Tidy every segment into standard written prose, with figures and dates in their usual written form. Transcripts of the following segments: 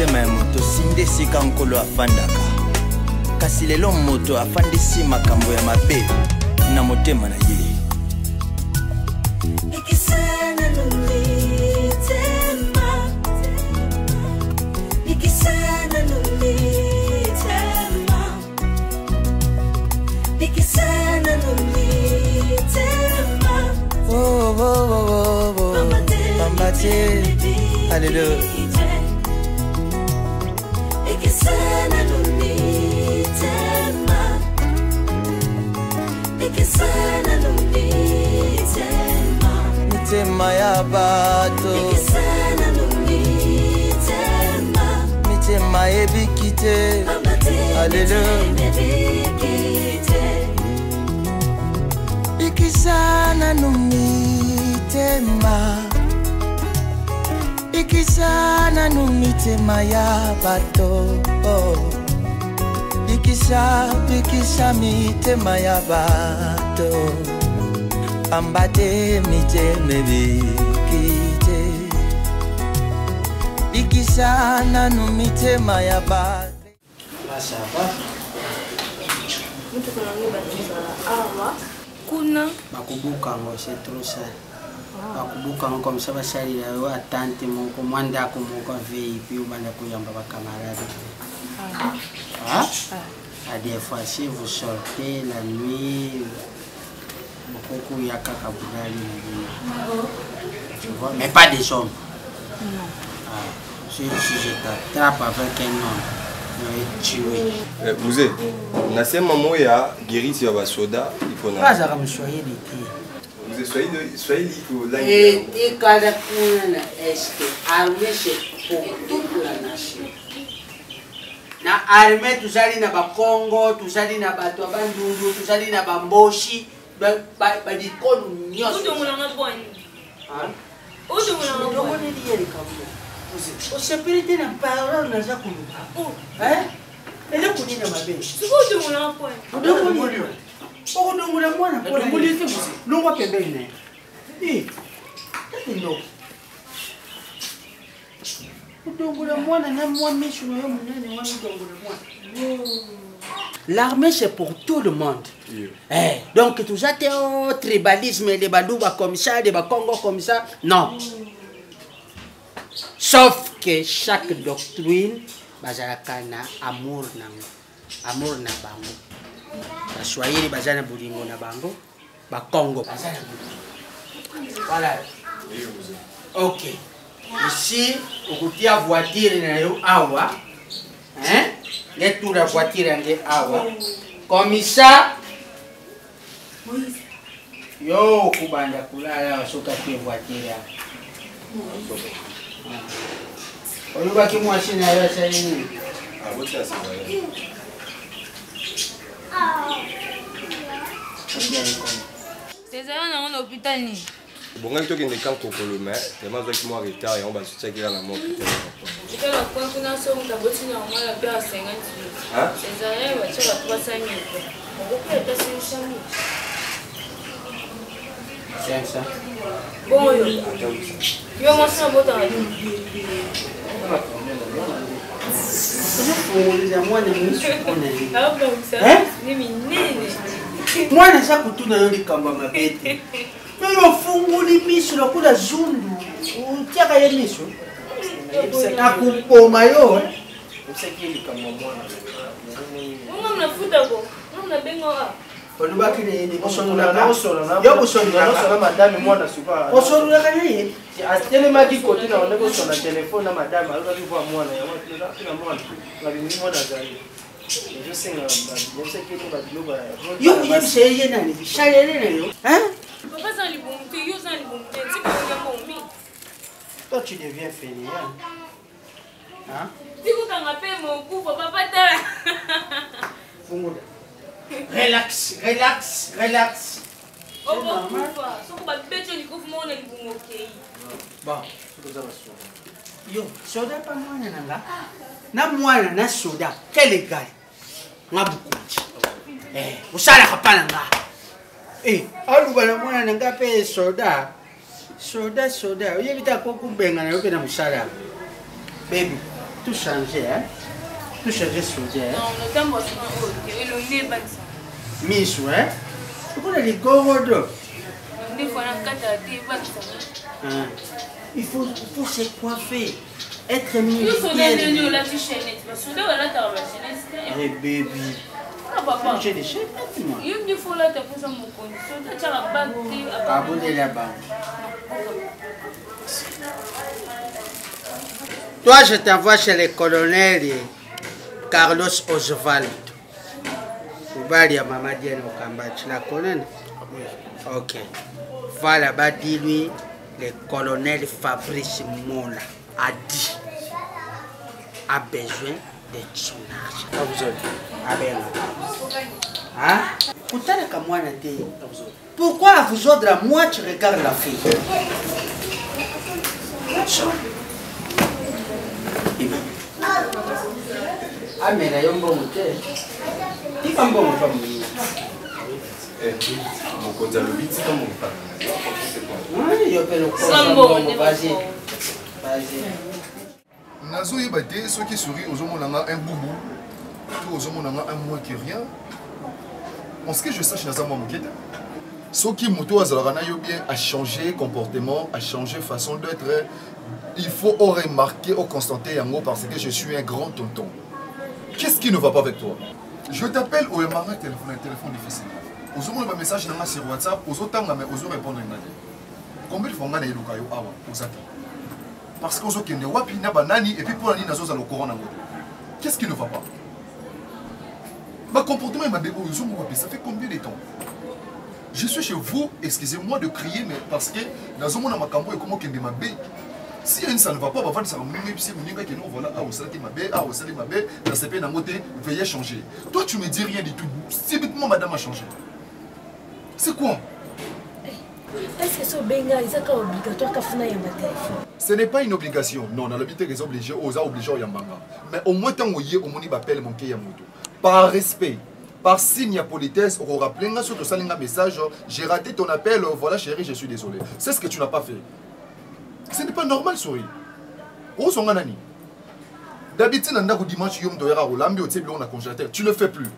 motema ya moto sinde sika nkolo afandaka kasi lelo moto afandisi makambo ya mabe na motema na ye Alléluia. Mitema ya bato mitema ebikite. Alléluia. Ikisana numitema Ikisana numitema ya bato Ikisa mitema ya bato Ambate miteme bikite Ikisana numitema ya bato Ça va? Kuna Bakubuka ngo c'est trop ça. Bakubuka ngo comme ça basali la yo attente moko mwanda ko moko veille puis ubanda kuyamba ba camarade. Ah? À des fois si vous sortez la nuit beaucoup ya kaka budali na vie. Tu vois mais pas des hommes. Non. Ah, si je t'attrape avec un homme Mzee, nasema moya girisi ya basoda ipo na. Kaza kama Swahili ti. Mzee Swahili iko la. Ikala kuna este armée c'est pour toute la nation. Na armée tuzali na Bakongo, tuzali na bato bandundu, tuzali na bamboshi, ba dikolu nyoso. Udo mulanga bwani. Ah? Udo mulanga Ndogo bwani. ni yeli kamu. O sécurité na parole na za kuluka. Hein? Ele kunina mabe. Udo mulanga bwani. Ndogo ni yeli. Okudungula mwana kola. Ngulisi musi. Lungwa pembeni. Ndo. Kudungula mwana na mwamisho yo munene wa kudungula mwana. L'armée c'est pour tout le monde. Yeah. Donc tout ça c'est au tribalisme des Badouba comme ça, des Bakongo comme ça. Non. Sauf que chaque doctrine bazalaka na amour na bango. Baswahili bazana bulingo na bango, Bakongo bazana bulingo. Voilà. OK. Ici, okutia voiture na yo awa. Hein? Get tout la voiture nge awa. Comme ça. Yo kubanda kulala wasoka kwa voiture ya. Oyuba kimwashi na yo salini. Ah, wote asema. C'est ça on est à l'hôpital ni. Bonga tokende kan kokolo mais tellement zaki mo retard et on va soutien la mort peut-être. Je vais la prendre dans son taboti na moi la paire à 50 000. Hein? C'est ça elle va tirer 300 000. On peut être 500 000. C'est ça. Bon yo. Yo moi ça bota. Mwana sa kutuna yo likamba mabete. Yo funguli miso na kula zundu. Utiaka ye miso. Na kupoma yo. Useki likamba mwana. Mama mnafuta ko. Mama mnabenga wa. Olubaki ni Osonula na osonula. Yo kusonula na madame mwana suka. Osonula kanye. Atele maki côté na on est sur la téléphone na madame alors tu vois mwana ya mwana. La bingi mwana zali. Je sais que tu vas dire yo yebiseye nani bishalele yo. Hein? Papa ça li bonté, yo ça li bonté. C'est que yo momi. toi tu deviens fainéant. Hein? Digo kanga pe mon coup papa tala. Fungula. Relax, relax, relax. Oh papa, soko ba beto li kofu mona li bongoke. Bon, yo soda pa mwana nanga. Na mwana na soda quel égal. Ngabukuti. Usala kapana nga. Aluba na mwana nanga pe soda. Soda. Oyebita ko kubenga na yoke na musala. Baby, tout changer, hein? Tout changer soudain. Non, le temps va se faire. Et le nez va se faire. Miss, ouais? Pourquoi les gorodos? Des fois, on a 4 à 10 va se faire. Il faut se coiffer. Être Il faut militaire. donner la chaînette. Parce que là, tu as la chaînette. Eh, baby. Ah, papa. J'ai des chaînes, moi. Il faut là, tu as posé mon condition. Tu as la bague. Abonnez là-bas. Toi, je t'envoie chez le colonel Carlos Osvaldo. Ubali ya Mama Diane Okamba, tu la connais? Ok. Va là-bas, dis-lui, le colonel Fabrice Mola a besoin de son argent. A besoin. Hein? Pourquoi à vous autres, à moi, tu regardes la fille? Ah, mais là, il y a un bon moteur. Il y a un bon moteur. Mon côté à l'obit, c'est comme mon frère. Oui, il y a un bon moteur. Vas-y. Vas-y. Nazo yebate ceux qui sourient aux hommes un boubou, tout aux hommes un moins qui rien. En ce que je sache, Naza Mamouket, ceux qui moto azalana yo bien a changé comportement, a changé façon d'être. Il faut remarquer, constater en mot parce que je suis un grand tonton. Qu'est-ce qui ne va pas avec toi? Je t'appelle au marre téléphone difficile. Aux hommes un message sur WhatsApp, aux autres mais aux répondre combien de fois on a eu aux attentes? Parce qu'on a des wapi na banani et puis pour la ligne nazo za le courant na moto. Qu'est-ce qui ne va pas? Ma comportement m'a bébé aux hommes ça fait combien de temps? Je suis chez vous, excusez-moi de crier, mais parce que nazo mona makambo et comment kende mabe. Si ça ne va pas, avant ça voilà, dans ce pays veuillez changer. Toi tu me dis rien du tout. Subitement madame a changé. C'est quoi? Est-ce que c'est obligatoire qu'à faire un téléphone? Ce n'est pas une obligation. Non, on a l'habitude qu'ils sont obligés aux obligés au Yamanga. Mais au moins tant qu'il y a au moni appelle mon Yamoto. Par respect, par signe à politesse, on rappelle sur ton saling un message, j'ai raté ton appel, voilà chérie, je suis désolé. C'est ce que tu n'as pas fait. Ce n'est pas normal, souris. Où sont les nani? D'habitude, on a dimanche, on a congélateur. Tu ne le fais plus.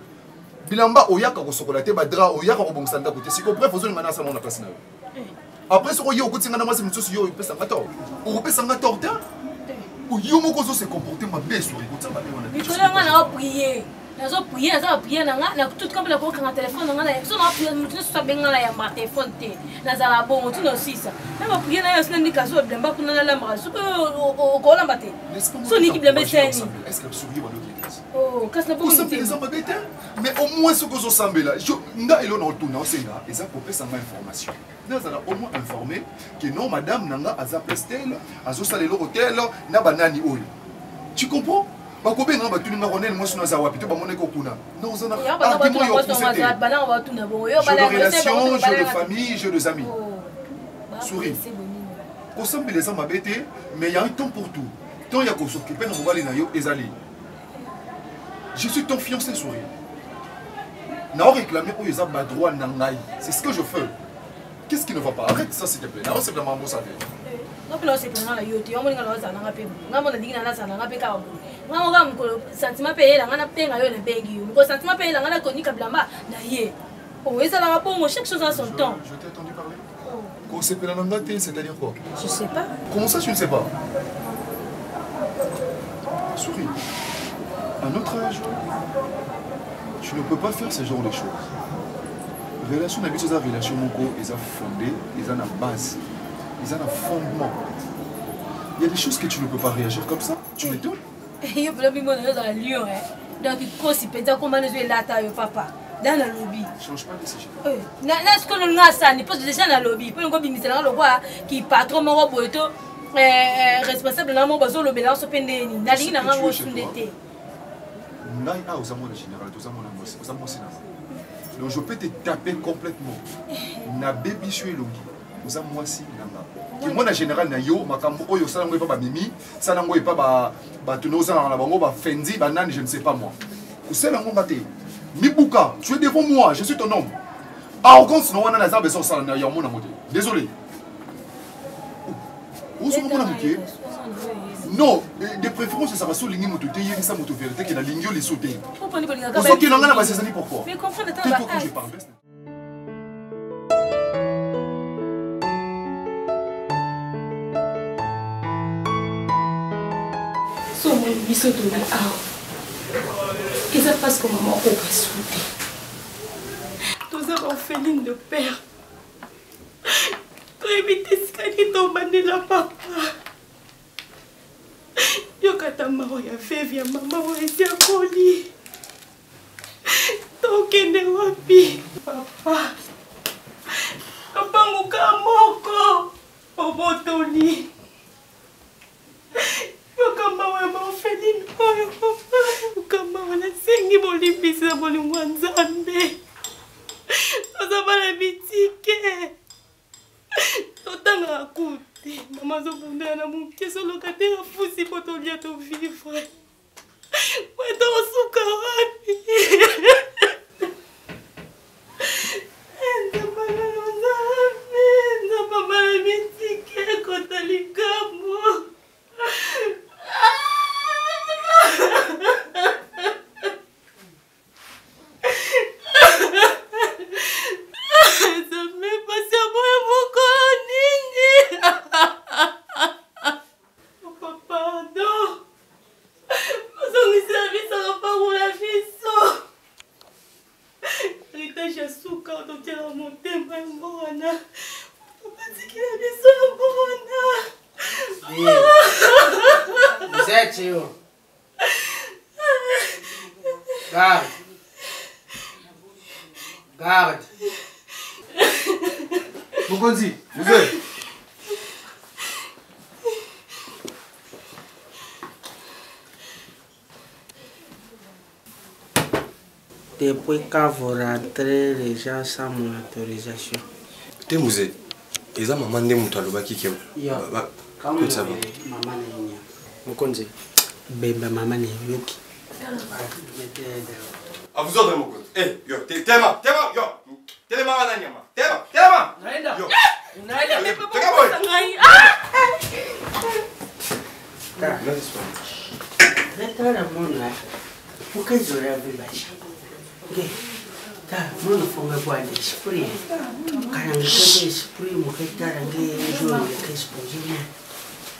Bilamba, oyaka ko sokolaté, badra, oyaka ko bongsanda côté. Si bref, vous avez une manassa mon place. Après, ce qu'il y a au quotidien, c'est yo peut s'engator. Ou peut s'engator, ou yo moko se comporter ma belle souris. Mais tu as prié. Nazo prier, na tout comme la coque en téléphone, on a prié, nous sommes bien là, ma téléphone, nazala bon, tu n'as aussi ça. Même prier, na yosne ni kaso, blemba kuna na lambra, soupe au kola mbate. Son équipe de médecins. Est-ce que souris va l'église? Oh, qu'est-ce que vous faites? Mais au moins ce que vous savez là, je n'a et l'on a tout c'est là, ils ont coupé sa information. Nous allons au moins informer que non, madame nanga a zapestel, a zosalé l'hôtel, na banani oil. Tu comprends? Je relations, jeu de famille, jeu de amis. Souris. Mais il y a un temps pour tout. Tant il y a qu'on s'occuper, je suis ton fiancé, souris. C'est ce que je fais. Qu'est-ce qui ne va pas? Arrête ça s'il te plaît. C'est vraiment bon ça. Non, c'est vraiment la yoté. On m'a dit que ça n'a pas pu. On m'a dit que ça n'a pas pu. On m'a dit que sentiment payé, on a payé le bégu. Le sentiment payé, on a connu Kablamba. D'ailleurs, oh, ça n'a pas bon. Chaque chose a son temps. Je t'ai entendu parler. Qu'on s'est fait la langue, c'est-à-dire quoi? Je sais pas. Comment ça, tu ne sais pas? Souris. À notre âge, tu ne peux pas faire ce genre de choses. Relation d'habitude, c'est une relation qui est fondée, ils ont une base. Ils ont un fondement. Il y a des choses que tu ne peux pas réagir comme ça. Tu m'étonnes. Il y a des gens qui sont Lyon. Donc, il faut que tu comment nous là, papa. Dans le lobby. Change pas de sujet. Est-ce que nous avons ça? Nous posons déjà dans le lobby. Pour nous, le roi qui est patron, mon roi, responsable de mon besoin, le balance au pendé. Nous avons reçu l'été. Nous avons un général, nous avons un donc je peux te taper complètement. Na baby suis longi. Nous avons moi aussi nanga. Moi na général na yo makambo oyo sala ngoi pas mimi, sala ngoi pas ba tunoza na bango ba fendi banane je ne sais pas moi. Kusela ngo maté. Mibuka, tu es devant moi, je suis ton homme. Arrogance no wana na besoin sala na yo mona moté. Désolé. Où sont mon amitié? Non, de préférence, ça va souligner mon côté, il y a une vérité qui est la ligne, les sauter. Pourquoi on Vous sautez dans la base, c'est pourquoi? Mais comprends, attends, tais-toi quand je parle. Somos biso tondi awa eza parce que maman okasuti toza baorpheline de père toyebi te sikaki tombandela papa yokata maro ya veve ya mama oyo esi akoli tokende wapi papa topanguka moko obotoli yokamawa ya baorpheline oyo papa yokamawa nasengi bolimbisa bolingo ya nzambe toza bana bitike totangaka kute mama azobundana na moke soloka te afusi po tolia tovivre we tokosuka wapi nzamba bana bitike kota likambo Garde. Garde. Mokonzi, vous êtes. Depuis quand vous rentrez les gens sans mon autorisation? T'es musée. Et ça, maman, n'est pas le qui est. Comment ça va? Maman n'est Mokonzi. Bemba maman n'est yoki. Ah, vous autres, Mokonzi. Eh, yo, tema, yo. Tema, wananyama. Tema. Naenda. Yo. Naenda. Teka boy. Reta la mona. Pourquoi ils auraient vu la chie? Ta, mon fonga boire l'esprit. Quand on fait l'esprit, mon recteur a exposé.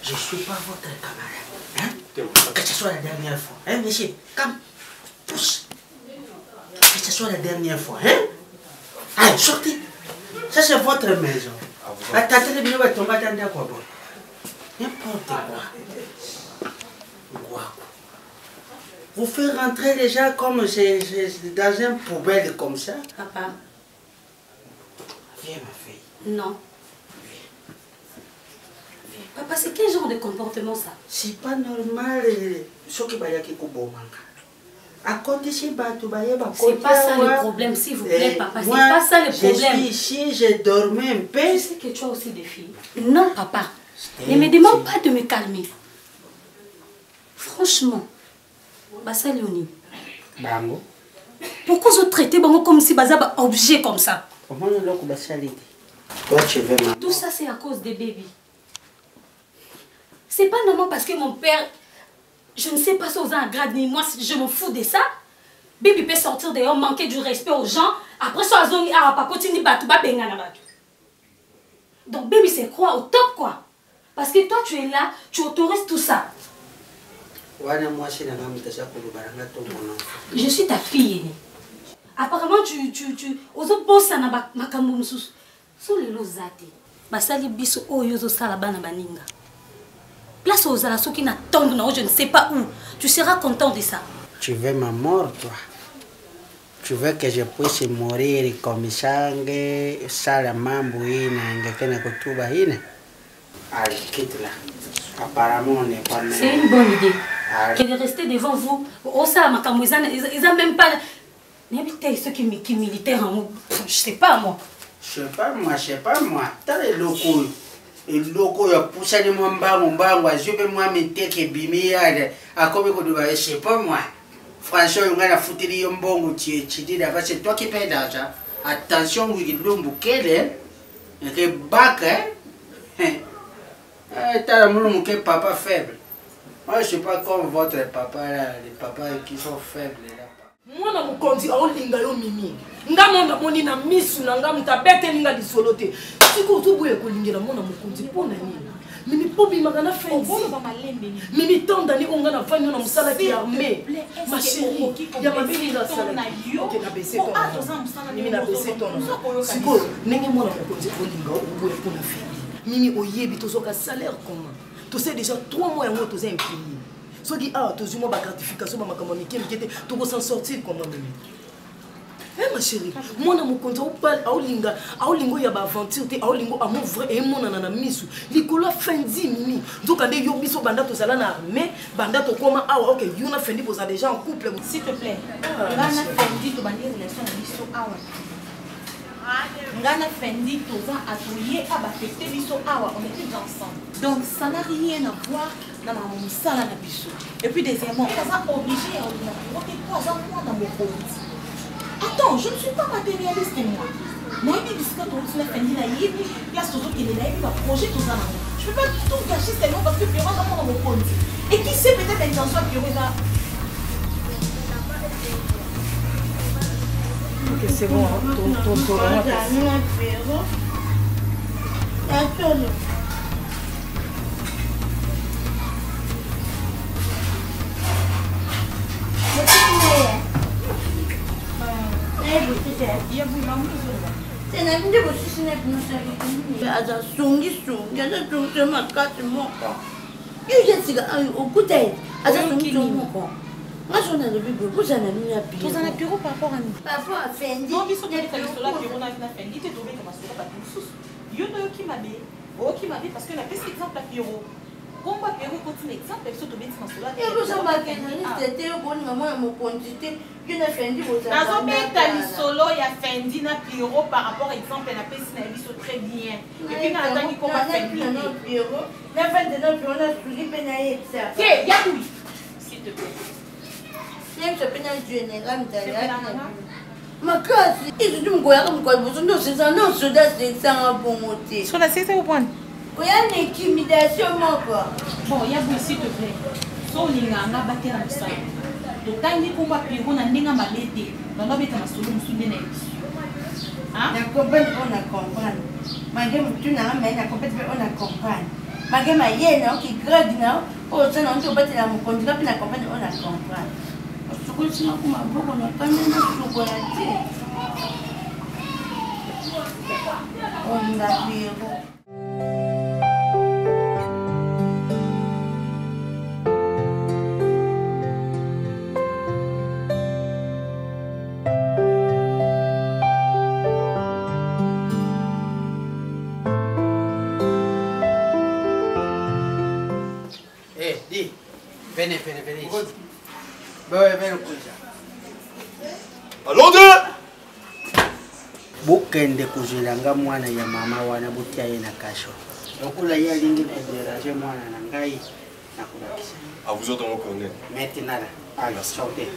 Je ne suis pas votre camarade. Hein? Que ce soit la dernière fois. Hein, monsieur? Comme, pousse. Que ce soit la dernière fois. Hein? Allez, sortez. Ça, c'est votre maison. Attendez, le milieu va tomber dans quoi? N'importe quoi. Vous faites rentrer les gens comme dans une poubelle comme ça? Papa. Viens, ma fille. Non. Papa, c'est quel genre de comportement ça? C'est pas normal. Ce qui va y avoir c'est pas ça le problème, s'il vous plaît, papa. C'est pas ça le problème. Je suis ici, j'ai dormi un peu. Je sais que tu as aussi des filles. Non, papa. Ne me demande pas de me calmer. Franchement. Basa Léonie. Bango. Pourquoi vous traitez Bango comme si Baza un objet comme ça? Comment on l'a dit? Toi, tu veux maman. Tout ça, c'est à cause des bébés. C'est pas normal parce que mon père, je ne sais pas si aux un grade ni moi, je me fous de ça. Bébé peut sortir dehors, manquer du respect aux gens. Après ça, ils ont papa ni batouba bengana batu. Donc bébé c'est quoi au top quoi? Parce que toi tu es là, tu autorises tout ça. Je suis ta fille aînée. Apparemment tu aux autres boss na makambo mususu. So lelo zate. Basali biso oyo zo sala bana baninga. Place aux ala soki na tombe na je ne sais pas où. Tu seras content de ça. Tu veux ma mort toi? Tu veux que je puisse mourir comme ça, sala mambo ina ngekena kutuba ina? Allez, quitte là. Apparemment on n'est pas. C'est une bonne idée. Que de rester devant vous. Oh ça makambo ils ont même pas. N'habitez ceux qui militaires en je sais pas moi. Je sais pas moi. T'as les locaux. Les locaux, ils poussent les mbango, je peux moi mettre que bimiade. À comme je sais pas moi. François, on a foutu les mbongo, tu dis d'abord, c'est toi qui payes d'argent. Attention, vous dites l'homme bouquet, et que bac, hein. T'as mon papa faible. Moi, je sais pas comme votre papa là, les papas qui sont faibles là. Moi, je me conduis à Olinga yo mimi. Nga monda moni na misu na nga mutabete linga disolote. Siko to boye ko lingela mona mo conduis pona nini. Mimi pobi magana fenzi. Mimi tondani onga na fanya na musala ki armée. Ma chérie, ya mabili na sala. OK na baisser ton. Mimi na baisser ton. Siko nenge mona mo conduis Olinga o boye pona fenzi. Mimi oyebi tozoka salaire comment. Tu sais déjà 3 mois yango toza impayé. Soki ah tozuma ba gratification ba makambo mike mike to s'en sortir comment même. Eh ma chérie, moi na mokonzi o pal aolinga ya ba aventure te aolingo amour vrai et mon na misu. Likolo fendi mimi. Donc ande yo biso banda to sala na mais banda to koma ah OK, you na fendi vous a déjà en couple s'il te plaît. Ngana fendi to bandi relation na biso awa. Ngana fendi to za atoyer aba fêter biso awa, on était ensemble. Donc ça n'a rien à voir dans mon sala na biso. Et puis deuxièmement, on va obligé à attends, je ne suis pas matérialiste moi. Moi, je suis pas projet tout ça. Je ne peux pas tout gâcher seulement parce que Pierrot va dans mon compte. Et qui sait peut-être l'intention de Pierrot là. OK, c'est bon, ton Combat Pérou continue exemple sur tout bêtise masula. Et vous avez c'était bon maman mon quantité je n'ai fendi vous avez. Nazo beta ni solo ya fendi na Pérou par rapport exemple na pesi na biso très bien. Et puis na attend qui combat fendi na Pérou. Mais fin de notre on a suivi penaye ça. OK, ya oui. S'il te plaît. Même ce penal général d'ailleurs. Ma casse, ils disent me goya comme quoi vous non c'est ça non soda c'est ça bon côté. Sur la c'est au point. Il y a une intimidation, moi, quoi. Bon, il y a vous, s'il te plaît. So, il y a un bâtiment dans le salon. Donc, quand il y a un Pérou, on a un bébé. On a un bébé dans le salon, on a un on a compris. Malgré tout, on a compris, on a compris. Malgré ma hyène, qui grade, on a compris, on a compris. Je suis on a Venez. Venez. Allons deux. Bokende kuzelanga mwana ya mama wana butia ye na kasho. Okula ya lingi na déranger mwana na ngai na kulakisa. À vous autres mon colonel. Maintenant, allez, sortez.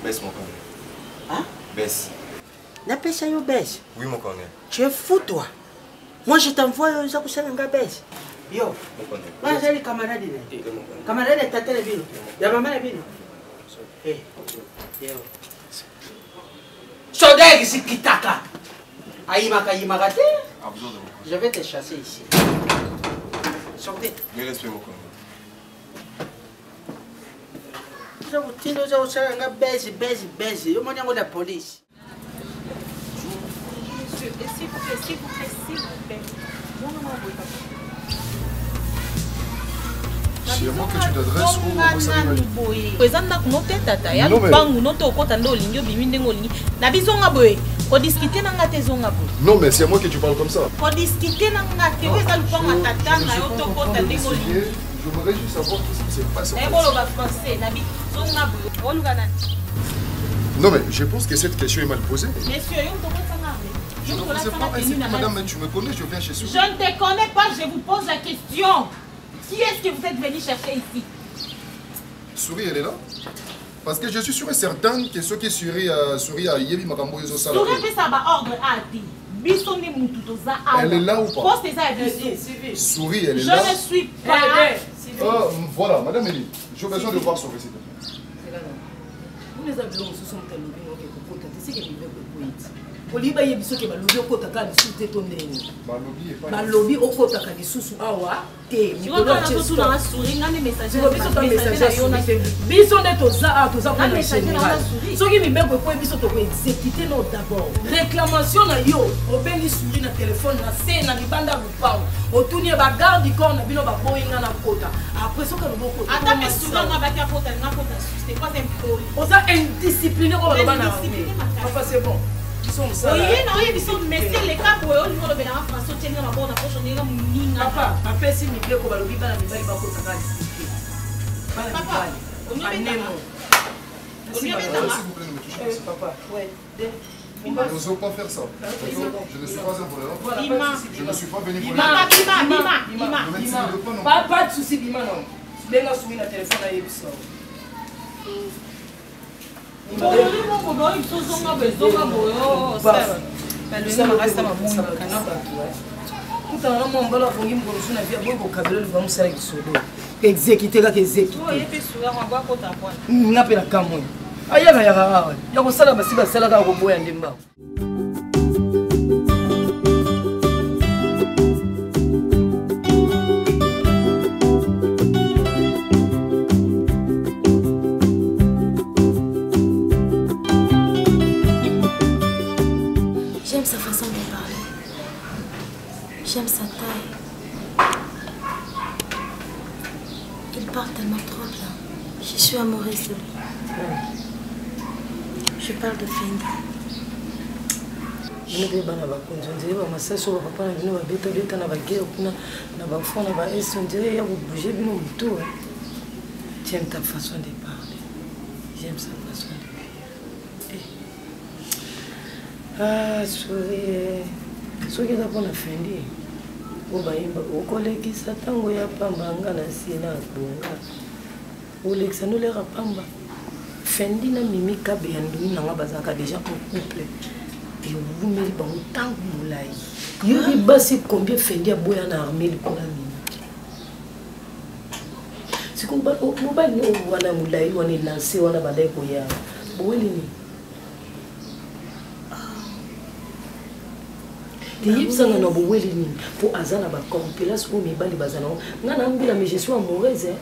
Baisse mon colonel. Hein? Baisse. Na pesa yo baisse. Oui mon colonel. Tu es fou toi. Moi je t'envoie aux akusalanga baisse. Yo. Mon colonel. Moi j'ai les camarades là. Camarades tata le bino. Ya maman le bino. Eh. Yo. Soda ici kitaka. Aïmaka te. Je vais te chasser ici. Sortez. Mais respect mon colonel. Je vous tiens aux akusalanga baisse. Yo moni ngo la police. S'il vous plaît. C'est à moi que tu t'adresses ou au Samuel? Présente no tata ya lupangu no to kota ndo lingi bimi ndengo lingi na bizonga boye ko discuter nanga te zonga boye. Non mais c'est à moi que tu parles comme ça. Ko discuter nanga te weza lupangu tata na yo to kota ndengo lingi. Je voudrais juste savoir tout ce qui s'est passé. Eh bolo ba français na bizonga boye. Oluga nani? Non mais je pense que cette question est mal posée. Monsieur yo to kota nanga. Je ne sais pas ainsi que madame, mais tu me connais, je viens chez Souris. Je ne te connais pas, je vous pose la question. Qui est-ce que vous êtes venu chercher ici? Souris, elle est là? Parce que je suis sûr et certain que ce qui Souris a Yebi Makambo Yozo Sala. Souris fait ça, ordre a dit. biso ni mutu toza Elle est là ou pas? Poste ça est de Souris, elle est je là. ne suis pas. Voilà, Madame Elie, j'ai besoin de voir Souris, s'il te plaît. Vous les avez aussi sont tellement bien que c'est que vous oliba yebiso ke balobi okotaka lisusu te to ndenge balobi okotaka lisusu awa te biso nde toza kuna général soki mibeko ekwe biso tokoexécute no d'abord réclamation na yo obengi suri na telefone na se na libanda lupao otuni ye bagarde du corps na bino baboyinga na kota après soki alobi oza indiscipliné oyo baloba na papa c'est bon. Oui, non, il y a mais c'est les cas pour eux, ils vont le faire en France, ils vont avoir la poche, ils vont minga. Papa, si mi ko balobi bana mi bali bako saka discuter. Papa, on y met dans. S'il vous plaît, ne me touchez pas. Papa, ouais. N'osons pas faire ça. Je ne suis pas un voleur. Je ne suis pas venu pour Bima. Pas de souci, Bima non. Benga soumis na téléphone na yebiso. exécuté kaka exécuté nga mpe na kamwe ayaka yaka awa ya kosala basi basalaka ya koboya ndemba J'aime sa façon de parler. J'aime sa taille. Il parle tellement trop bien. Je suis amoureuse de lui. Je parle de Fendi. Je ne sais pas si je vais faire papa na bino babeta na baguerre kuna na bafond na baes on dirait ya bouger bino mutu. J'aime ta façon de parler. J'aime sa façon de parler. Ah, souris. Soki eza mpona Fendi obayimba okolekisa ntango ya pamba nga na sie na bonga olekisa noleka pamba Fendi na Mimi Kabe ya ndumi nanga bazalaka déjà en couple ewumeli bango ntango molai yobi basi combien Fendi aboya na armée likola Mimi siko mobali wana molai wana elanse wana bandai koya bowelini yebisanga na boweli nini mpo aza na bacompilation oyo mibali baza nango nga na mbila mais je suis amoureuse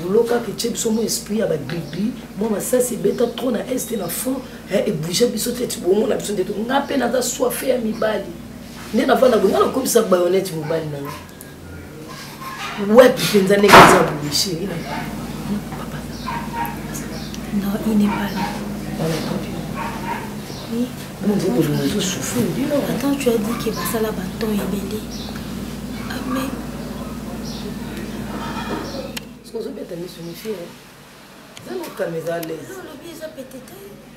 boulot kaka etie biso mo esprit ya bagrigri mwa masasi ebeta trop na este na fond ebouge biso te ti bomona biso nde nga mpe naza soife ya mibali nde navanda bo nga nakobisa bayonete mobali nanga wepi mpenza ndenge eza boye sheri na papa non il n'est pas là oui. Attends, tu as dit qu'il va ça la bâton et belé. Ah, mais. Est-ce qu'on se met à mis sur mes filles? Ça nous calme à l'aise. Non, le biais a pété.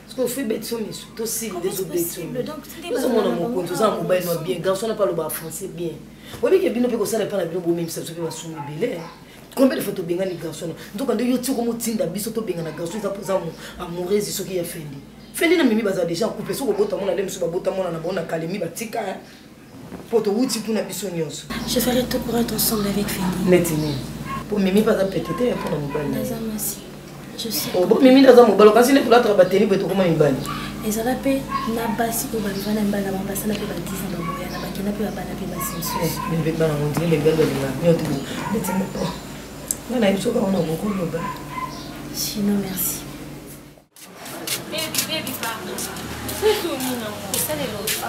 Est-ce qu'on fait bête sur mes sous aussi des obéditions? Donc, nous avons mon compte, nous avons mobile bien. Garçon n'a pas le bas français bien. Oui, mais il y a bien que ça n'est pas la bien, même ça se fait sur mes belés. Combien de photos bien les garçons? Donc, quand il y a tout comme Tinda, bisoto bien les garçons, ils ont posé amoureux, c'est ce qui a fait. Fendi na Mimi baza déjà coupé so bota mona dem so bota mona na bona kalemi batika poto wuti kuna biso nyonso. Je ferai tout pour être ensemble avec Fendi. Netini. Pour Mimi baza peut-être pour mobali. Nazama si. Je sais. Oh bon Mimi naza mobali kasi ne pour batterie beto koma mibali. Ezala pe na basi ko balivana mbala ba basala pe badisa ba boya na bakina pe bana pe basinso. Mimi bana on dit les gars de là. Nyoto. Netini. Ngana biso ka ona boko loba. Sinon merci. Baby, pardon. C'est tout, Nina. C'est les autres.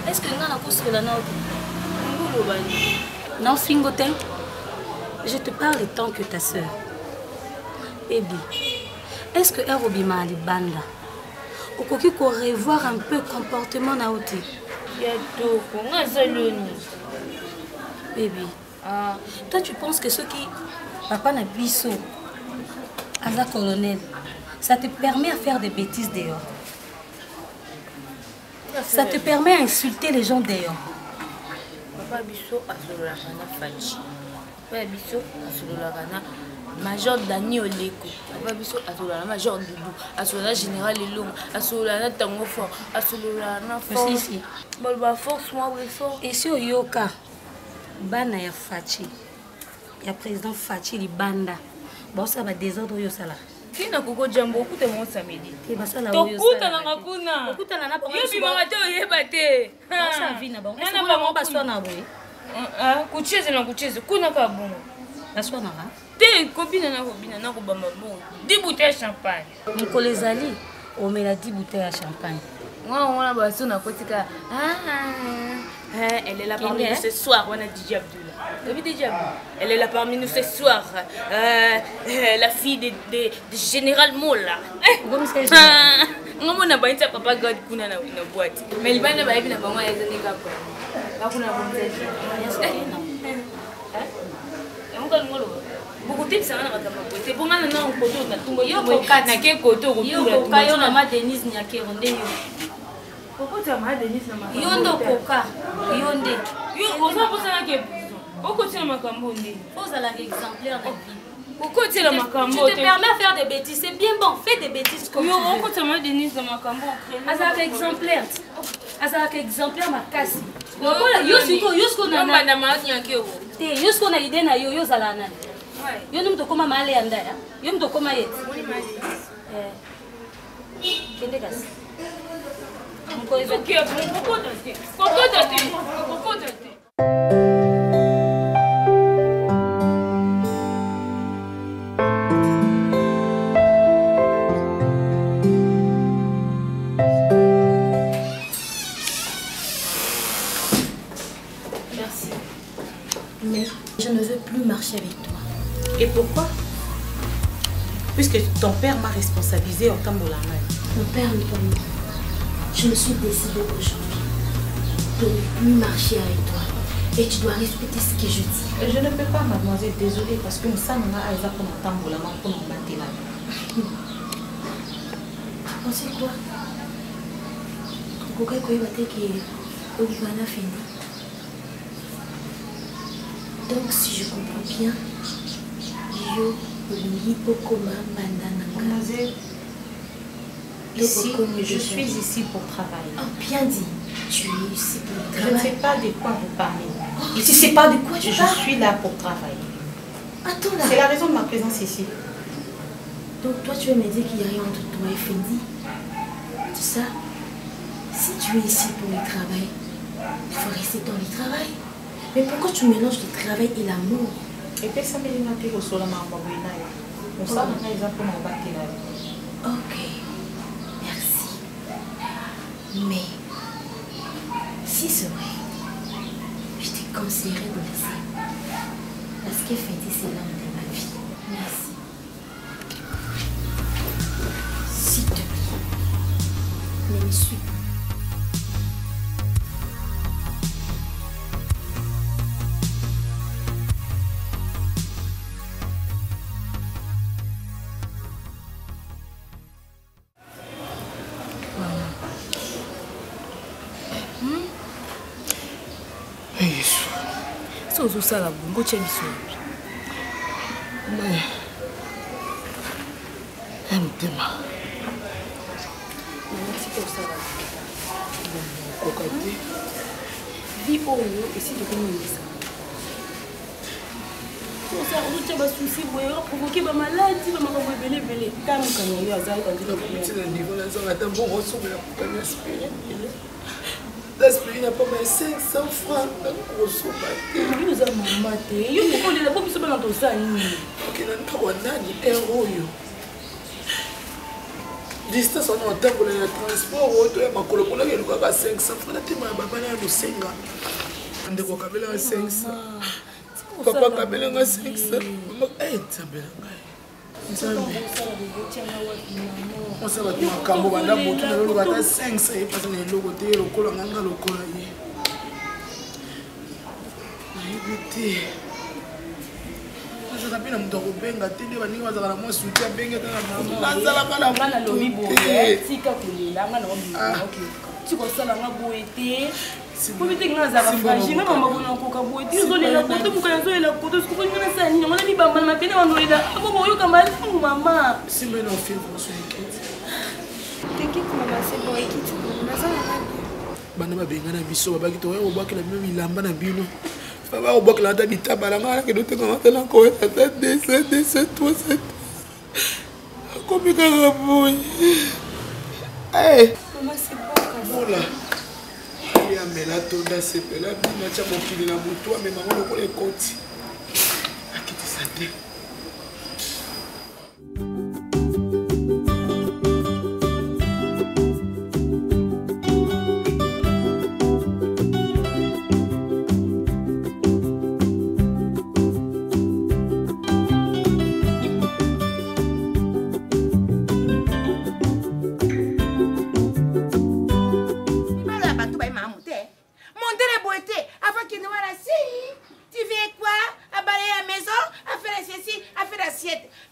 Est-ce que nous avons construit la nôtre? Non, Singoten. Je te parle tant que ta soeur. Baby, est-ce que Erobima a les bandes là? Au cas où revoir un peu le comportement na oti. Baby, toi tu penses que ceux qui papa n'a biso Aza colonel, ça te permet à faire des bêtises dehors. Ça te permet à insulter les gens dehors. Papa biso asololaka na fachi. Papa biso asololaka na Major Dani Oleko. Papa biso asolana Major Doudou, asolana Général Elong, asolana Tango Fort, asolana Force. Balba Force moi fort. Et si Oyoka bana ya Fachi. Ya président Fachi libanda. Bon ça va désordre yo sala. Kina koko jambo okuta mo samedi. Te basala yo. yo. Okuta na ngakuna. Okuta na bango. Yo bima te oyeba te. Ça vina bango. Est-ce que bango baswa na boye? Kucheze na kucheze kuna ka bongo. Baswa na ba? Te copine na copine na ko bamba bongo. 10 bouteilles de champagne. Mokolo ezali omela 10 bouteilles de champagne. On a baso na kotika. Elle est là parmi nous ce soir, on a DJ Abdullah. Elle est là parmi nous ce soir. La fille de Général Mola. On a pas été papa God kuna na boîte. Mais il va na ba na bango ya zani kapa. Ba kuna bonze. Beaucoup de ça na bakama kote. Bonga na koto na tungo yo na ke koto ko pura. Yo na ma Denise Nyakero nde yo. Kokota ma Denise na makamba. Yondo koka. Yonde. Yo oza posana ke. Okoti na makambo nde. Pose la exemplaire na vie. Okoti na makambo. Tu te permets de faire des bêtises, c'est bien bon, fais des bêtises comme yo okoti ma Denise na makambo. Azaka exemplaire. Azaka exemplaire makasi. Yo siko na na ma Nyakero. Te yo siko na idée na yo zala na. Yo ni mtu koma mahali anda ya. Yo mtu koma yeti. Kende kasi. Merci. Mais je ne veux plus marcher avec toi. Et pourquoi? Puisque ton père m'a responsabilisé en tant que la mère. Mon père ne peut pas. Je me suis décidée aujourd'hui de ne plus marcher avec toi. Et tu dois respecter ce que je dis. Je ne peux pas, mademoiselle, désolée, parce que nous sommes à Aïza pour entendre la main pour nous battre là. Tu pensais quoi? Pourquoi tu as dit que Olivana Fendi? Donc, si je comprends bien, yo olingi okoma bandana. Mademoiselle, ici, je suis ici pour travailler. Oh, bien dit. Tu es ici pour travailler. Je ne sais pas de quoi vous parlez. Oh, ici, c'est pas de quoi tu parles. Je suis là pour travailler. Attends là. C'est la raison de ma présence ici. Donc toi, tu veux me dire qu'il n'y a rien entre toi et Fendi? C'est ça? Si tu es ici pour le travail, il faut rester dans le travail. Mais pourquoi tu mélanges le travail et l'amour? Et puis ça me dit que tu es là. Ok, merci. Mais si c'est vrai, je te conseillerais de laisser. Parce que Fendi, c'est l'homme de ma vie. Merci. S'il te plaît, ne me suis pas. Ozosala bongo tia biso mais motema koka te vi oyo esi tokomonisa ozotia basusi boye oprovoke bamaladi bamakambo ebele kamokanya yo azali bandina niveau nazanga ata mbongo osokola kokanya aspirine l'aspirine a pas mal 500 francs yo oza mama te yo mokolela po biso bana tosa nini okenda ndako nani euro oyo distance wana otambola ya transport oto ya makolo mpona kelukaka 500 francs natema ya babana ya mosenga ndeko kabelanga 500 papa kabelanga 500 nzambe na ngai nzambe osa bato makambo banda motu na loloka ata 500 epasa na eloko te lokola nganga lokola ye nayebi te azaka mpe na moto akobenga te nde baningi bazaka na mwa suti abenge kaka nazalaka na nalobi boye tika kolela nga na tikosala nga boye te Pomite nga za fragile nga mama bona ko kabo eti zolela kote mukana zolela kote siko ni na sani ngona mi bamba na pena wandolela abo boyo kama mama Simba na fièvre so ekiti. T'inquiète maman, c'est bon, écoute. Naza na Bana babengana biso babaki to oyo bwakela bino bilamba na bino. Faba obwakela ata bitaba nga ke dote nga tala ko ata de 3 Comme kaka boy. Maman, c'est bon, Kabola. Il y a Melatonda, c'est là, il y a mon fils dans mon toit, mais maman, on les compte. À qui tu sais?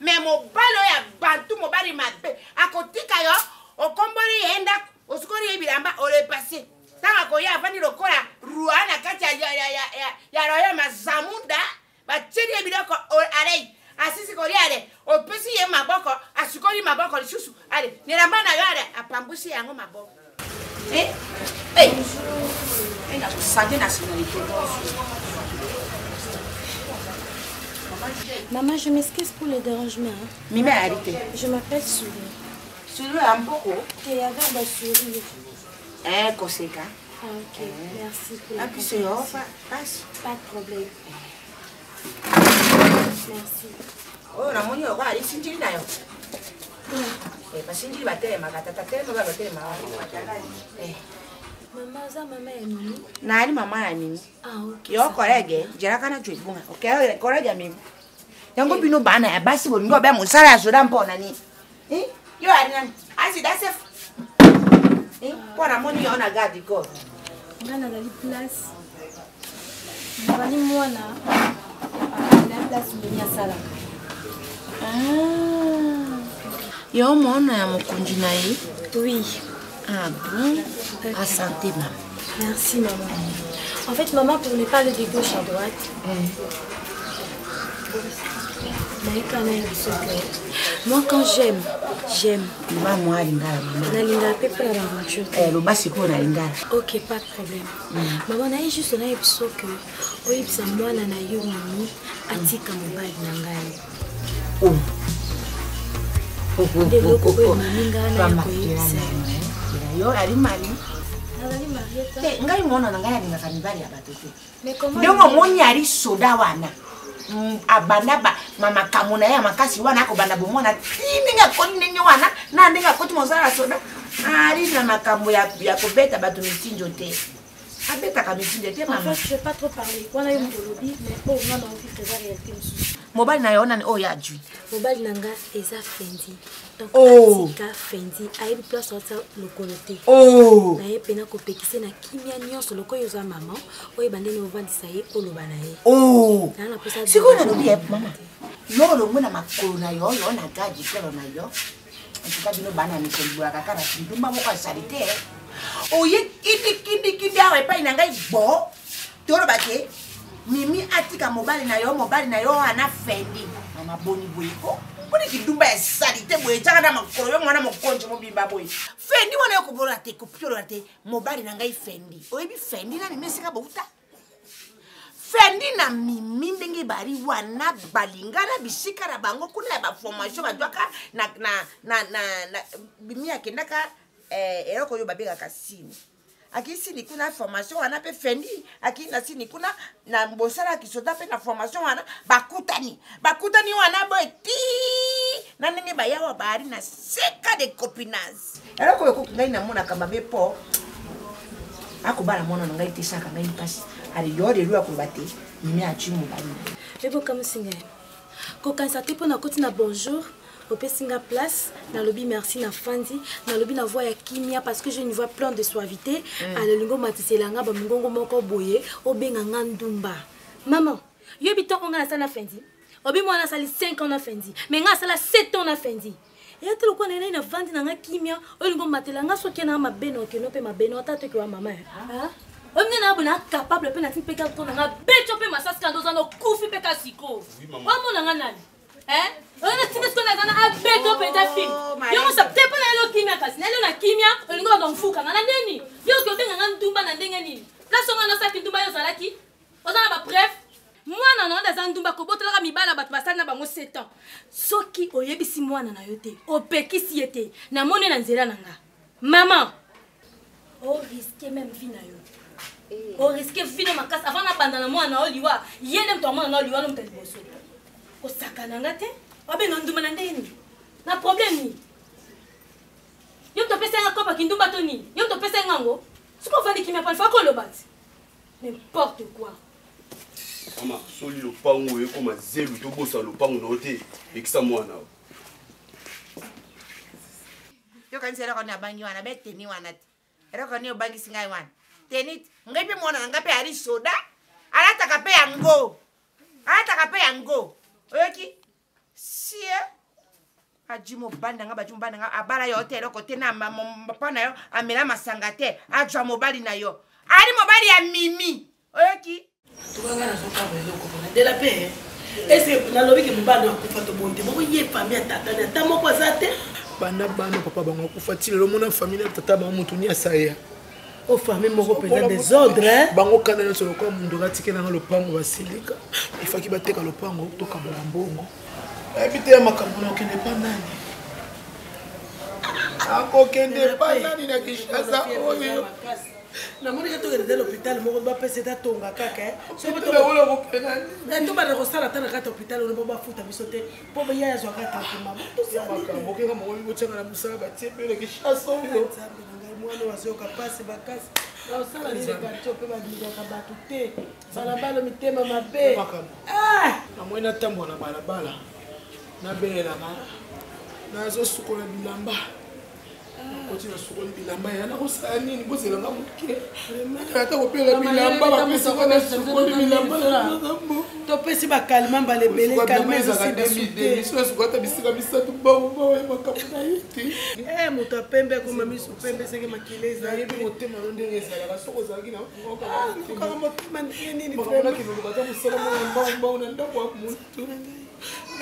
Mais mon balo ya bantu mon bari mabe akotika yo okombori yenda osikori bilamba ole passé tanga ko ya vani lokola ruana kati ya roya mazamunda ba chiri biloko ale asisi kori ale opesi ye maboko asikori maboko lisusu ale nilamba na yo ale apambusi yango maboko ina kusante nationalité. Maman, je m'excuse pour le dérangement. Mime arrêtez. Je m'appelle Souli. Souli Amboko. Et avec la Souli. Koseka. Ah, ok. Merci pour la confiance. Passe. Pas de problème. Merci. Oh, la monnaie, on va aller sinjili na yo. Parce que sinjili batele makata tele ba batele makata. Maman, ça maman est Mimi. Nani maman ya Mimi. Ah, ok. Yo collègue, jera kana jwe bunga. Ok, collègue ya Mimi. Yango bino bana ya basi bolingo ba musala ya soda mpona ni. Yo ari nani? Asi dase. Pona moni yo na garde ko. Ngana na place. Bani mwana. Na place menya sala. Yo mona ya mokonji na ye? Oui. Ah bon? À santé, maman. Merci, maman. En fait, maman, pour ne pas aller de gauche à droite, moi, quand j'aime. Maman, ok, pas de problème. Maman, on a juste là que oui, c'est moi, nana yo mimi, atika mobile nangai. Yo ali mali. Ngai mona na ngai alinga kanibali ya batoto. Ndongo moni ali soda wana. Abanda ba mama kamuna ya makasi wana ako banda bomona tininga koni nenye wana na ndinga koti mozala soda. Ali na makambo ya kobeta bato misinjo te. Abeta ka misinjo te mama. En fait, je vais pas trop parler. Wana yo molobi, mais oh non non, on fait réalité musu. Mobile na yona ni oya jui. Mobile nanga eza Fendi. Donc atika Fendi ayi place sortir le coloté. Oh. Na ye pena ko pekise na kimia nyonso loko yo za maman, oye bandene ovandisa ye oloba na ye. Oh. Na posa. Siko na lobi mama. Yo lo ngona makolo na yo na gaji kelo na yo. Antuka bino bana ni kolibwa kaka na ndumba moko salite. Oye kidi awe pa inanga ibo. Toro bake. Mimi atika mobile na yo ana Fendi. Mama boni boyiko. Boni kidumba ya salite boye chaka na makolo yo mwana mokonjo mobimba boye. Fendi wana yo kubora te kupyoro te mobile na ngai Fendi. Oyebi Fendi na nimesika bouta. Fendi na Mimi ndenge bari wana balingana bisika na bango kuna ba formation badwaka na bimi akendaka eloko yo babeka kasini. Akisi ni kuna formation wana pe Fendi akini na sini kuna na mbosala kisoda pe na formation wana bakutani wana boy ti na ndenge bayawa bari na seka de copinage eloko yo ngai na mona kama bepo akubala mona ngai tisaka ngai pasi ali yore lu akubate mimi achimu bali ebo comme singa ko kansa te pona koti na bonjour au Pessinga place, na lobby merci na Fandi, na lobby na voix ya kimia parce que j'ai une voix pleine de suavité. À le lingo matiselanga ba mungongo moko boye, obenga ngandumba. Maman, yo bito on a ça na Fandi. Obi mo na sali 5 ans na Fandi, mais nga sala 7 ans na Fandi. Et à tout le coin na Fandi na kimia, o lingo matelanga so kena ma beno ke no pe ma beno tata ke wa mama. Ah? omne na bona capable pe na tin pe ka to na beto pe masasi ka ndoza no kufi pe ka siko omona nga nani ona tin esko na kana beto pe ta film yo sa te pa na lo kimia kasi na lo na kimia olingo ndo mfuka na nini yo ko benga nga ndumba na ndenge nini place nga no sa kindumba yo zalaki ozana ba bref mwana na onda za ndumba ko botola mibala bato basali na bango 7 ans soki oyebisi mwana na yo te opekisi ye te na mone na nzela na nga maman o risque même vie na yo o risque vie na makasi avant na banda na mwana na oliwa yende mto mwana na oliwa no mtali boso o sakana nga te obenga ndumba na ndeni na problème ni yo to pesa nga kopa kindumba to ni yo to pesa nga ngo siko vandi kimia pa fa ko lo bat n'importe quoi. Mama, soli lopango e koma zelu to bosa lopango no te ekisa mwana. Yo kansela kona bangi wana beteni wana. Era kona bangi singai wana. Tenit, ngapi mwana ngapi ari soda? Alata kape yango. Alata kape yango. Oyoki? Sie. Ajimo banda nga bajum banda nga abala yo te loko te na mapana yo amela masanga te. Ajwa mobali na yo. Ari mobali ya Mimi. Oyoki? Tukanga na soka belo ko na de la paix. Ese na lobi ke mbana akufa to bonte. Moko ye famille tata na tamo kwa zate. Bana papa bango akufa ti le mona famille tata ba mutu ni asaya. O famille moko peza désordre. Bango kana na solo ko mundu gatike na lopango basilika. Ifaki bateka lopango to kabola mbongo. Ebite ya makambo na kende pa nani. Ako kende pa nani na Kinshasa oyo. Na moni ka toke de l'hôpital moko ba pese ta tonga kaka so ba to wala ko pena na to ba ko sala tana ka hôpital on ba futa bisote po ba ya zo ka ta mama to sa makambo ke ka mo ngo tsanga na musala ba tsepe le ke chaso yo ngai mwana wa zo ka passe ba kasi na sala ni ka chope ba dinga ka ba tutte sala balo mitema mabe na mwana tambo na bala na belela na zo sukola bilamba Continue sur bilamba yana ko sani ni bozela nga muke ata ko pela bilamba ba pesa ko na sur bilamba to pesi ba kalma mbale bele kalma za demide miso sukota bisika bisatu ba makapuna yiti muta pembe ko mami su pembe senge makileza yebi motema ronde ngezala ka soko za kina ka motema nini ni frère ki ko ta musala mo na ndako wa muntu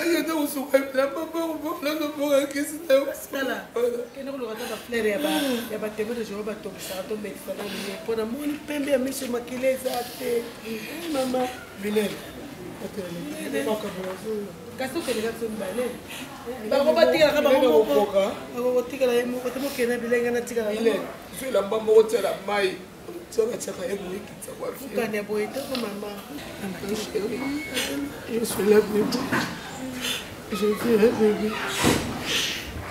ayo to usuka bilamba ba na no boga kesi na sala kene ko lo ta fleur ya ba tebo de joba to sa to met fana ni pona moni pembe ya miso makileza te mama bilel kaso ke le gatso mbale ba ko batika ka ba mo ko batika la mo ko temo kena bilenga na tika la bilel so la mbambo ko tsela mai tsaka tsaka e mo ikitsa kwa fukana ya boita ko mama je suis là bébé je viens bébé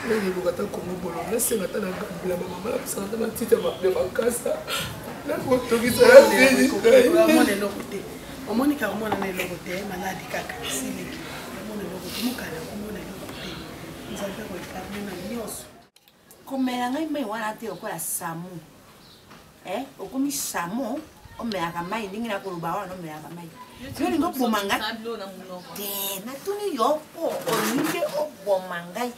Nani bukata kongo bolo na senga tana gambla mama la pisana tana tita de bakasa na kotokisa la bini mona lokote omoni ka mona na lokote maladi kaka siliki mona lokote mukala mona lokote nzaka ko ikarne na nyoso komela ngai mai wana te okola samu okomi samu omelaka mai ndingi na koluba wana omelaka mai yo lingo bomanga te na tuni yo po olinge obomangai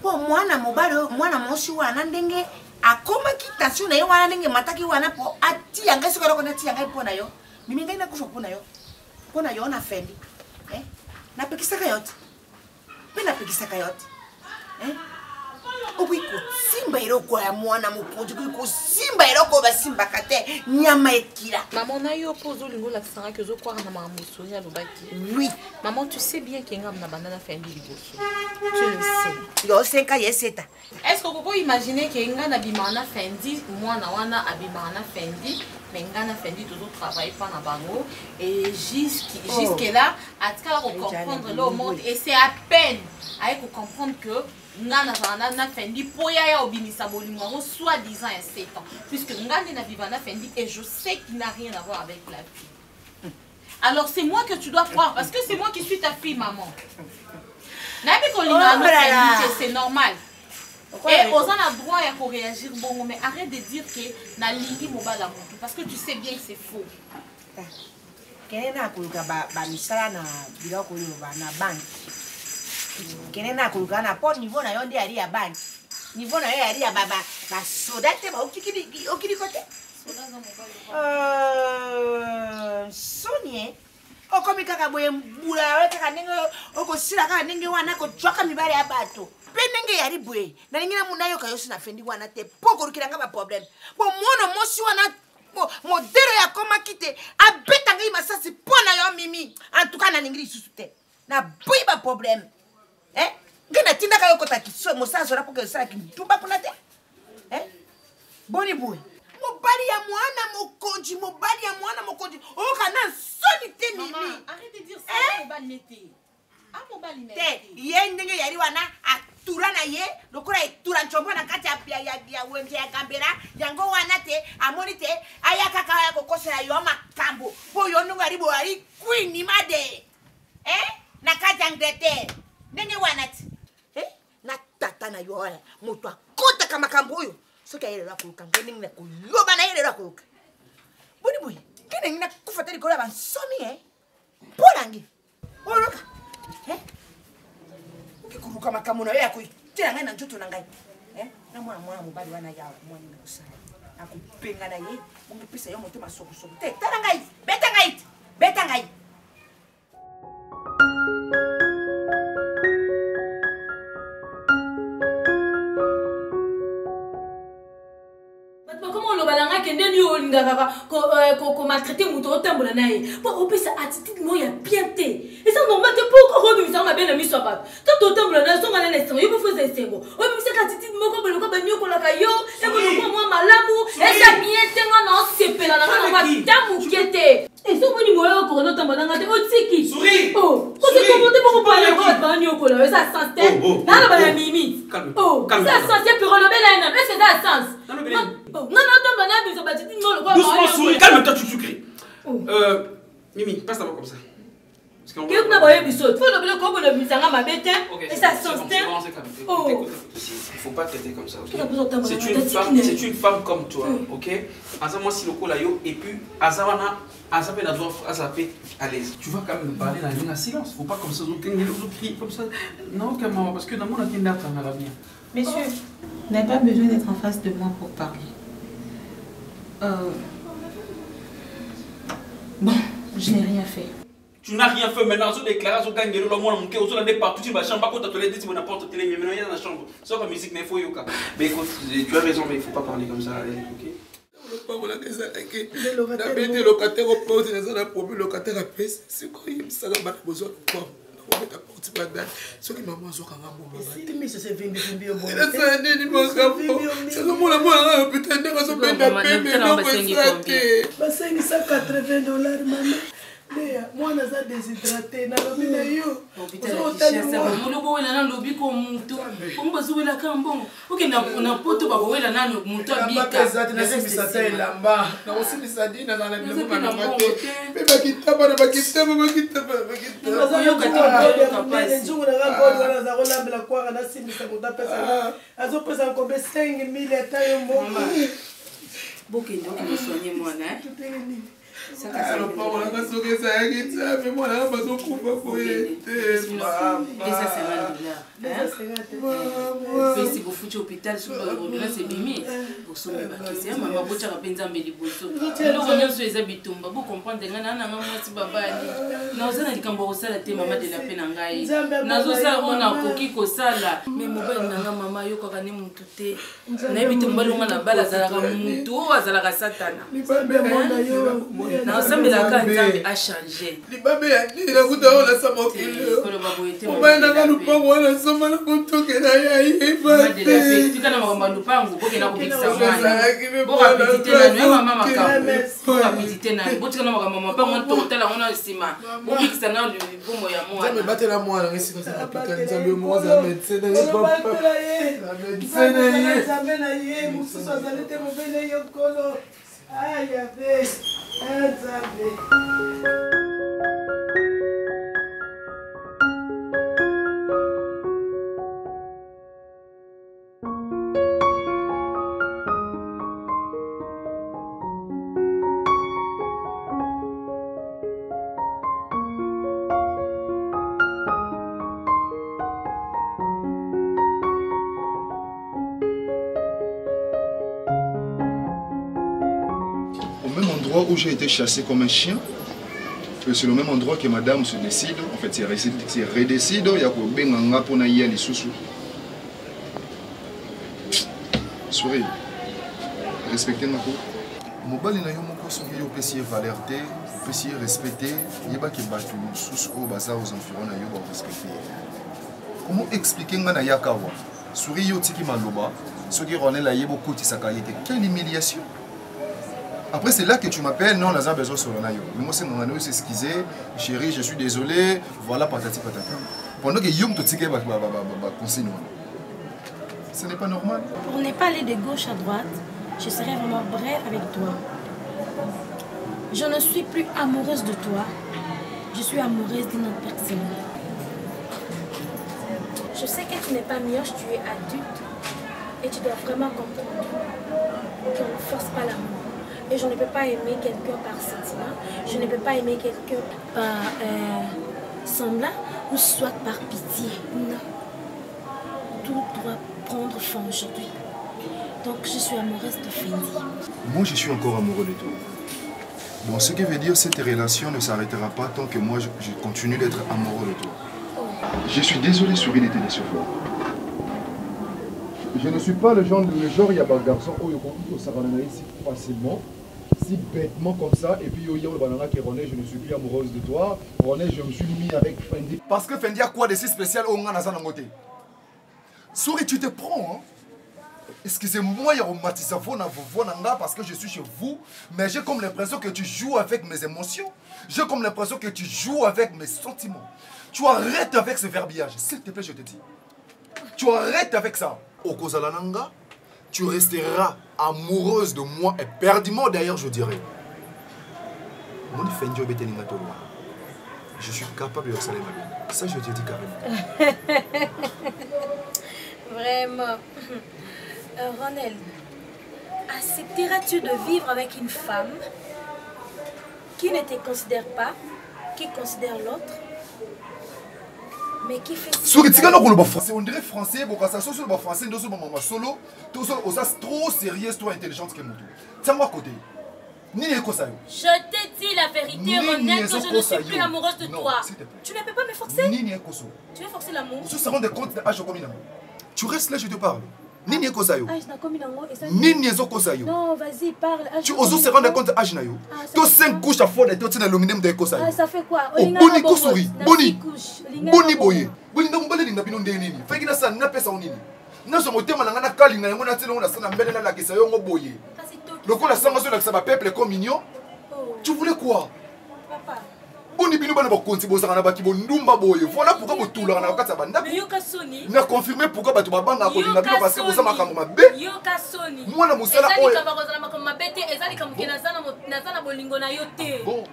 po mwana mobali mwana moshi wana ndenge akoma kitasio na yo wana ndenge mataki wana po ati yanga siko loko na ti yanga pona yo mimi ngai na kufa pona yo na fendi na pekisaka yote pena pekisaka yote Okwiko simba iroko ya mwana mupunji kwiko simba iroko ba simba kate nyama ekira. Maman na yo pozo lingo la tsanga que zo kwa na mama soya lobaki. Oui, maman tu sais bien que ngam na banana fendi liboso. Tu le sais. Yo senka yeseta. Est-ce que vous pouvez imaginer que ngana bimana fendi mwana wana abimana fendi mais ngana fendi toujours travailler pas na bango et jusque là atka comprendre le monde et c'est à peine avec comprendre que Ngana na fendi poya ya obinisa bolingo soit disant à 7 ans puisque ngana na vivana fendi et je sais qu'il n'a rien à voir avec la vie. Alors c'est moi que tu dois croire parce que c'est moi qui suis ta fille maman. Nabi kolinga no fendi c'est normal. Et aux a droit à réagir bon mais arrête de dire que na lingi mobala moto parce que tu sais bien que c'est faux. Kena kuluka ba misala na biloko yo ba na bank. Kenena kulukana po niveau na yo ndi ali ya banki. Niveau na yo ali ya baba ba soda te ba okiri kote. Sonia okomi kaka boye mbula we kaka ndenge okosila kaka ndenge wana kojwaka mibale ya bato pe ndenge yari boye na ndenge namuna yo kayosi na fendi wana te poko rukilanga ba problème bo mwana mosi wana modelo ya koma kite abeta ngai masasi pona yo mimi en tout cas na ndenge lisusu te na boyi ba problème ngena tinda kayo kota kiso mosala zora poke sala kimtumba kuna te boni boye mobali ya mwana mokonzi oka na soni te mimi arrête de dire ça mobali nete mobali te ye ndenge yari wana atura na ye lokola etura nchombo na kati ya wenje ya gambera yango wana te amoni te aya kaka ya kokosela yo makambo po yo ndongo yari bo yari queen imade na kati ya Angleterre ndenge wana te na tata na yo wana moto akota kama makambo oyo soki ayelelwa koluka ngai ndenge na koloba na yelelwa koluka boni boye ngai ndenge na kufata likolo ya bansomi mpolangi oloka okikuluka makambo na yo ya koitela ngai na nzoto na ngai na mwana mobali wana ya mwani na kosala nakopenga na ye ongepesa yo motema sokosoko te tala ngai beta ngai ndeni yo olingaka komaltraite moto otambola na ye mpo opesa attitude moko ya bien te eza normal te mpo okobimisaka mabe na miso ya bato tanto otambola na songa na esengo yo mofoza esengo obimisaka attitude moko boloko baniokolaka yo eboloko mwa malamu eza bien te nga na osepela na nga na mata moke te esomoni moyo okokona otambola na nga te otiki osekomante mpo kopala yango bato baniokola eza sens te nana bana mimi eza sens ye perolobela ye nano ese eza sens doucement, souris, calme-toi, tu sucré. Mimi, passe ta main comme ça. Il faut pas traiter comme ça, ok? C'est une femme comme toi, ok? Azama si le colayo et puis Azamana, Azapé n'a droit à l'aise. Tu vas quand même parler dans la ligne à silence. Faut pas comme ça, autres cris comme ça. Non, comment? Parce que dans mon avis, on a l'avenir. Messieurs, vous n'avez pas besoin d'être en face de moi pour parler. Bon, je n'ai rien fait. Tu n'as rien fait maintenant, sur déclaration, quand il y a le monde, on a partout, tu vas chambre, quand tu as dit, tu n'importe télé, mais maintenant il y a dans la chambre. Sauf la musique, mais il faut yoka. Mais écoute, tu as raison, mais il ne faut pas parler comme ça, ok? Le locataire au poste, il y a un problème, le locataire a payé, c'est quoi? Il y a un besoin de quoi? Ce qui m'a mangé quand même. C'est mais c'est vimbi au bon. C'est un nid mon capot. C'est le monde moi putain de raison ben d'appel mais non bah c'est $180 maman. Mais moi on a déshydraté na lobi na yo. Molobo wela na lobi ko mutu. Komba zuwela kambongo. Okay na poto ba wela na mutu abika. Na simisa ta elamba. Na osimisa dina na biloko na ngate. Beba kitaba na bakitaba. Yo kati nzungu na ngabo wana za kolambela kwa na simisa ko tapesa. Azo pesa ko be 5000 eta yo mbongo. Boke ndo ko soigner mwana Ça pas on a soke ça qui ça mais moi là pas so coupa pour ça c'est si vous foutez hôpital sur là c'est bimi pour sauver bakisi mama bocha kapenza mbeli boso loko nyonso eza bitumba bo comprendre ngana na mama si babali na ozana likambo osala te mama de la peine ngai nazo sala ona koki ko sala mais mobile nanga mama yoko kani mutu te na bitumba longa na bala zalaka mutu azalaka satana na osambela ka nzambe a changé libabe ya nila kuta sa mokilo obana na lupango wana soma na kutoke na ya iba tikana makambo lupango boke na kubikisa mwana boka petite na nwe mama makambo boka petite na botika na makambo mapango to tala ngona sima bobikisa na lubomo ya mwana nzambe batela mwana ngisi ko sa pika nzambe mo za médecin na ye nzambe na ye mususu azalete mobele yokolo aya be nzambe. même endroit où j'ai été chassé comme un chien. C'est le même endroit que madame se décide. En fait, c'est redécide. Il y a quoi benganga pour na yali susu. Souris. Respectez ma cour. Mobile na yo moko soki yo pesi valeur, pesi respecter, yeba ke batu susu au bazar aux environs na yo ba respecter. Comment expliquer nga na yakawa? Souris yo tiki maloba, soki roné la yebo koti sakayete. Quelle humiliation! Après, c'est là que tu m'appelles, non, Lazare besoin sur le naïo. Mais moi, c'est mon anneau, c'est excusé, chérie, je suis désolé, voilà, patati patata. Pendant que Yom Totike va conseiller. Ce n'est pas normal. Pour ne pas aller de gauche à droite, je serai vraiment bref avec toi. Je ne suis plus amoureuse de toi, je suis amoureuse d'une autre personne. Je sais que tu n'es pas mioche, tu es adulte et tu dois vraiment comprendre qu'on ne force pas l'amour. Et je ne peux pas aimer quelqu'un par sentiment, je ne peux pas aimer quelqu'un par semblant ou soit par pitié. Non. Tout doit prendre fin aujourd'hui. Donc je suis amoureuse de Fendi. Moi je suis encore amoureux de toi. Bon, ce qui veut dire que cette relation ne s'arrêtera pas tant que moi je continue d'être amoureux de toi. Oh. Je suis désolé, Souris était déçu. Je ne suis pas le genre il y a un garçon qui s'arrête facilement, si bêtement comme ça, et puis qui René, je ne suis plus amoureuse de toi. René, je me suis mis avec Fendi. Parce que Fendi a quoi de si spécial au côté? Souris, tu te prends, hein? Excusez-moi, il y a un parce que je suis chez vous, mais j'ai comme l'impression que tu joues avec mes émotions. J'ai comme l'impression que tu joues avec mes sentiments. Tu arrêtes avec ce verbiage, s'il te plaît, je te dis. Tu arrêtes avec ça. Okozalananga, tu resteras amoureuse de moi éperdument, d'ailleurs, je dirais. Je suis capable de saler ma vie. Ça, je te dis carrément. Vraiment. Ronald, accepteras-tu de vivre avec une femme qui ne te considère pas, qui considère l'autre, mais qui fait... On dirait français, bon, quand ça soit français, nous sommes solo, tout ça, trop sérieux, trop intelligente que moi. Tiens-moi à côté. Je t'ai dit la vérité, Ronald, que je ne suis plus amoureuse de toi. Tu ne peux pas me forcer. Tu veux forcer l'amour. Tu restes là, je te parle. Nini ekosayo. Nini ezokosayo. Non, vas-y, parle. Tu oses se rendre compte âge na yo. To 5 couches à fond et to tina l'aluminium de ekosayo. Ah, ça fait quoi? Oh, boni kosuri. Boni. Boni boye. Boni ndambale linga bino ndenge nini. Feki na sa na pesa onini. Na so motema na ngana kalinga yango na telo na sana mbele na la kesa yo ngo boye. Lokola sanga so na sa peuple comme mignon. Tu voulais quoi? Papa. Boni bino bana bakonzi bozanga na baki bondumba boye. Voilà pourquoi botula na bakata banda. Mais yo kasoni. Na confirmer pourquoi batu babanga ko linga bino parce que bozama makambo mabe. Yo kasoni. Moi na musala oyo. Ezali kabazala makambo mabe te, ezali kamukena sana bolingo na yo te. Bon.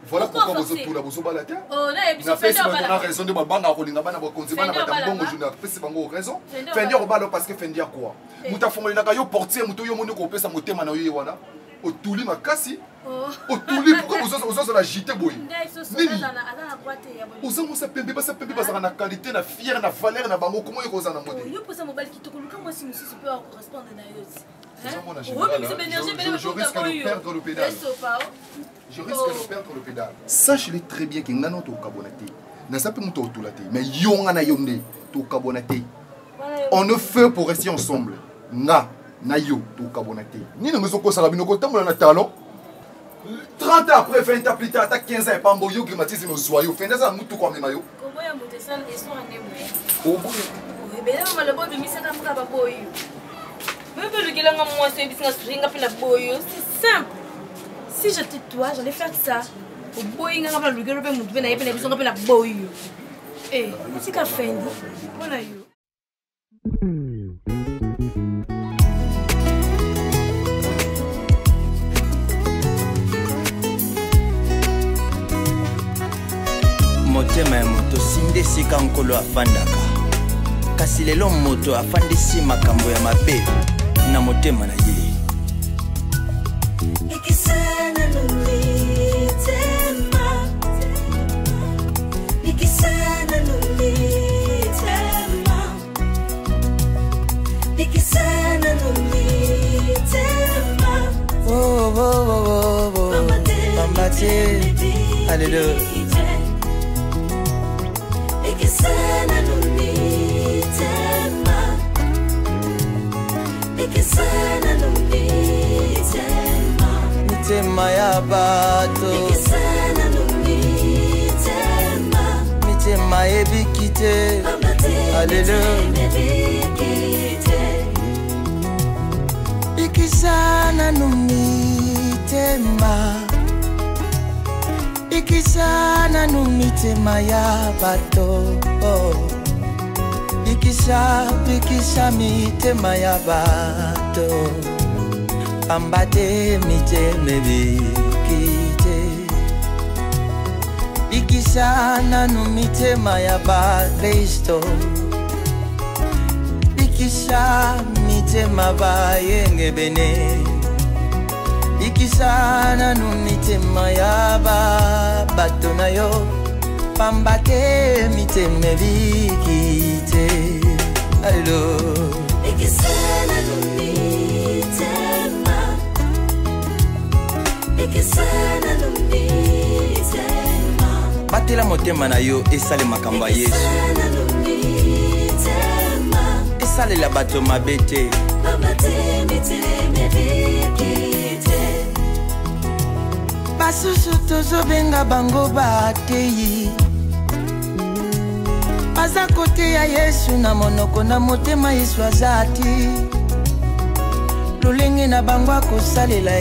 Voilà pourquoi bozotula bozobala te. Oh na e biso fenda bala. Raison de babanga ko linga bana bakonzi bana batambongo juna pesi bango raison. Fendi ko balo parce que fendi a quoi? Muta fongolina ka yo portier muto yo moni ko pesa motema na yo wana. Otuli makasi. Otuli pourquoi vous agité boy. Nini? Ozango sa pembe basa na qualité na fier na valeur na bango comment yoko zana mode. Yo posa mobile qui tokoluka moi si mususu peut correspondre na yo. Je risque de perdre le pédale. Je risque de perdre le pédale. Sache-le très bien que ngano to kabonate. Na sape muto otulate mais yonga na yonde to kabonate. On ne fait pour rester ensemble. Na yo to kabonate. Ni ne me soko sala binoko tambola na talon. 30 ans après, 20 ans plus tard, 15 ans, pas un yo climatisé nos soyaux. Fin ça, nous tout comme les maillots. Comment y a monté ça et son année? Oh, ben là, on a le bon de mise à la boy. Même le gars, moi, c'est une différence. C'est simple. Si je te dois, j'allais faire ça. Au boy, il y a un peu de la boy. Eh, c'est qu'à faire. Voilà, yo. motema ya moto sinde esika nkolo afandaka kasi lelo moto afandisi makambo ya mabe na motema na ye Nikisana nulitema Nikisana nulitema Nikisana nulitema Oh, oh, oh, oh, oh. te. Alléluia. Ikisana numitema. Ikisana numitema. Mitema ya bato. Ikisana numitema. Mitema ebikite. Alléluia. Ikisana numitema. Ikisana numitema ya bato. Ikisa mitema ya bato. Pambate miteme bikite. Ikisana numitema ya ba Kristo. Ikisa mitema ba yenge bene. Ikisana numitema ya ba bato na yo. Pambate miteme bikite. Alléluia. Ikisana numitema. Ikisana numitema. Batela motema na yo esale makambo ya Yesu. Ikisana numitema. Esale la bato mabete. Pambate miteme bikite. Basusu tozobenga bango bateyi. Baza kote ya Yesu na monoko na motema Yesu azati. Lolenge na bango akosalela